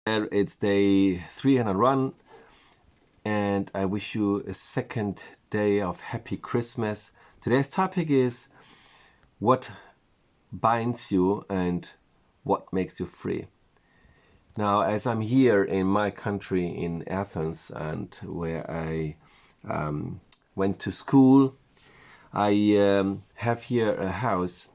It's day 301, and I wish you a second day of happy Christmas. Today's topic is what binds you and what makes you free. Now, as I'm here in my country in Athens, and where I went to school, I have here a house,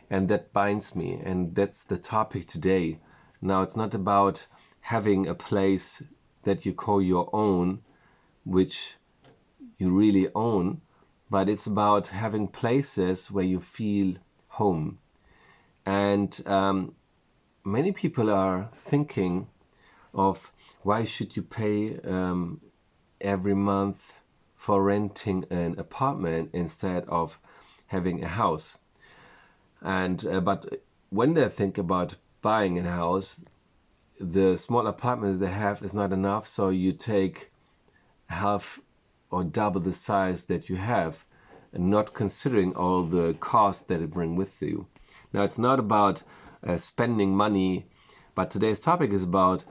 and that binds me, and that's the topic today. Now, it's not about having a place that you call your own, which you really own, but it's about having places where you feel home. And many people are thinking of why should you pay every month for renting an apartment instead of having a house. And but when they think about buying a house, the small apartment they have is not enough, so you take half or double the size that you have, and not considering all the cost that it brings with you. Now, it's not about spending money, but today's topic is about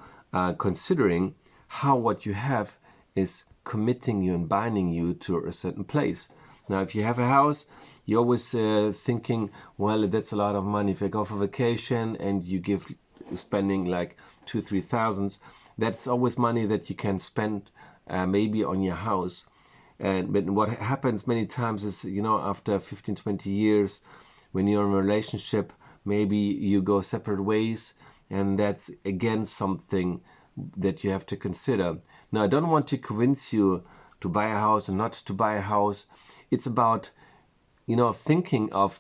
considering how what you have is committing you and binding you to a certain place. Now, if you have a house, you're always thinking, well, that's a lot of money. If I go for vacation and you give spending like 2,000-3,000, that's always money that you can spend maybe on your house. But what happens many times is, after 15-20 years, when you're in a relationship, maybe you go separate ways, and that's again something that you have to consider. Now, I don't want to convince you to buy a house or not to buy a house. It's about, thinking of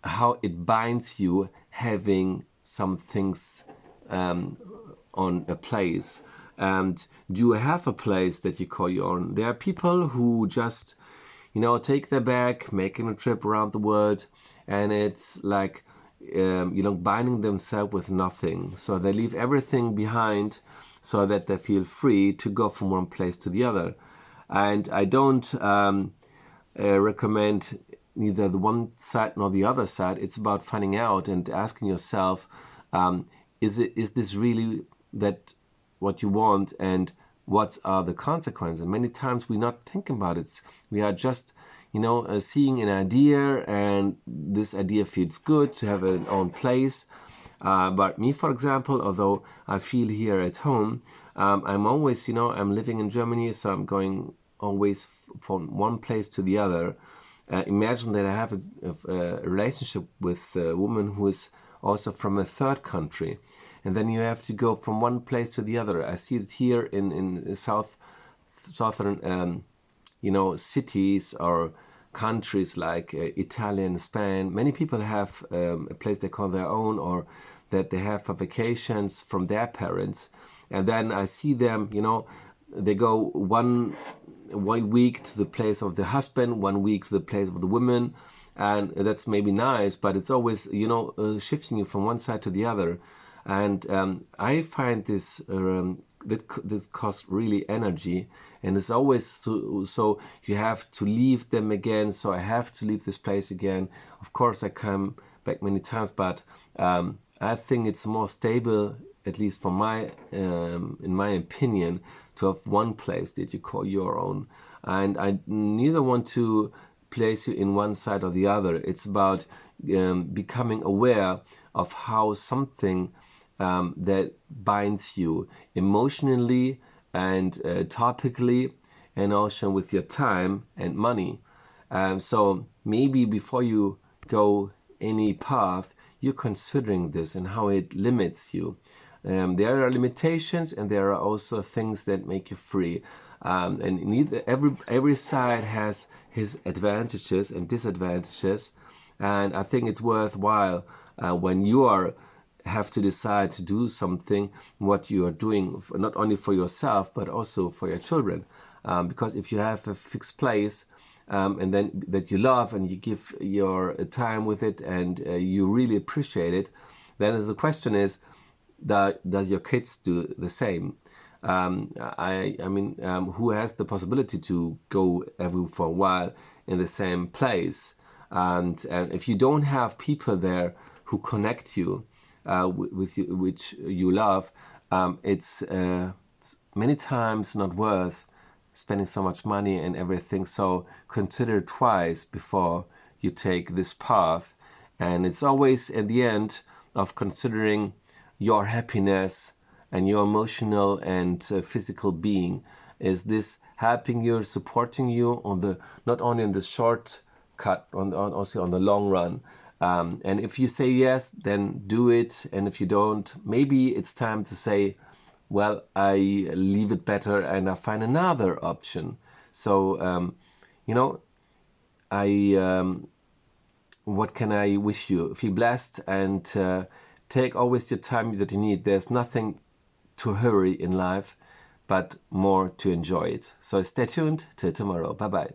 how it binds you having some things on a place. And do you have a place that you call your own? There are people who just, take their bag, making a trip around the world, and it's like, binding themselves with nothing. So they leave everything behind so that they feel free to go from one place to the other. And I don't recommend neither the one side nor the other side. It's about finding out and asking yourself, is this really that what you want, and what are the consequences? And many times we're not thinking about it. We are just, seeing an idea, and this idea feels good to have an own place. But me, for example, although I feel here at home, I'm always, I'm living in Germany, so I'm going always from one place to the other. Imagine that I have a relationship with a woman who is also from a third country, and then you have to go from one place to the other. I see it here in southern, cities or countries like Italy and Spain. Many people have a place they call their own, or that they have for vacations from their parents. And then I see them, they go one week to the place of the husband, 1 week to the place of the woman. And that's maybe nice, but it's always, shifting you from one side to the other. And I find this this costs really energy, and it's always so you have to leave them again. So I have to leave this place again. Of course, I come back many times, but I think it's more stable, at least for my in my opinion, to have one place that you call your own. And I neither want to place you in one side or the other. It's about becoming aware of how something that binds you emotionally and topically, and also with your time and money. So maybe before you go any path, you're considering this and how it limits you. There are limitations, and there are also things that make you free. And every side has his advantages and disadvantages. And I think it's worthwhile when you have to decide to do something, what you are doing, not only for yourself, but also for your children. Because if you have a fixed place, and then that you love, and you give your time with it, and you really appreciate it, then the question is, does your kids do the same? Who has the possibility to go for a while in the same place? And if you don't have people there who connect you with you, which you love, It's many times not worth spending so much money and everything. So consider twice before you take this path. And it's always at the end of considering your happiness and your emotional and physical being. Is this helping you, supporting you on the not only in the short cut, also on the long run? And if you say yes, then do it. And if you don't, maybe it's time to say, well, I leave it better and I find another option. So, you know, what can I wish you? Feel blessed and take always the time that you need. There's nothing to hurry in life, but more to enjoy it. So stay tuned till tomorrow. Bye bye.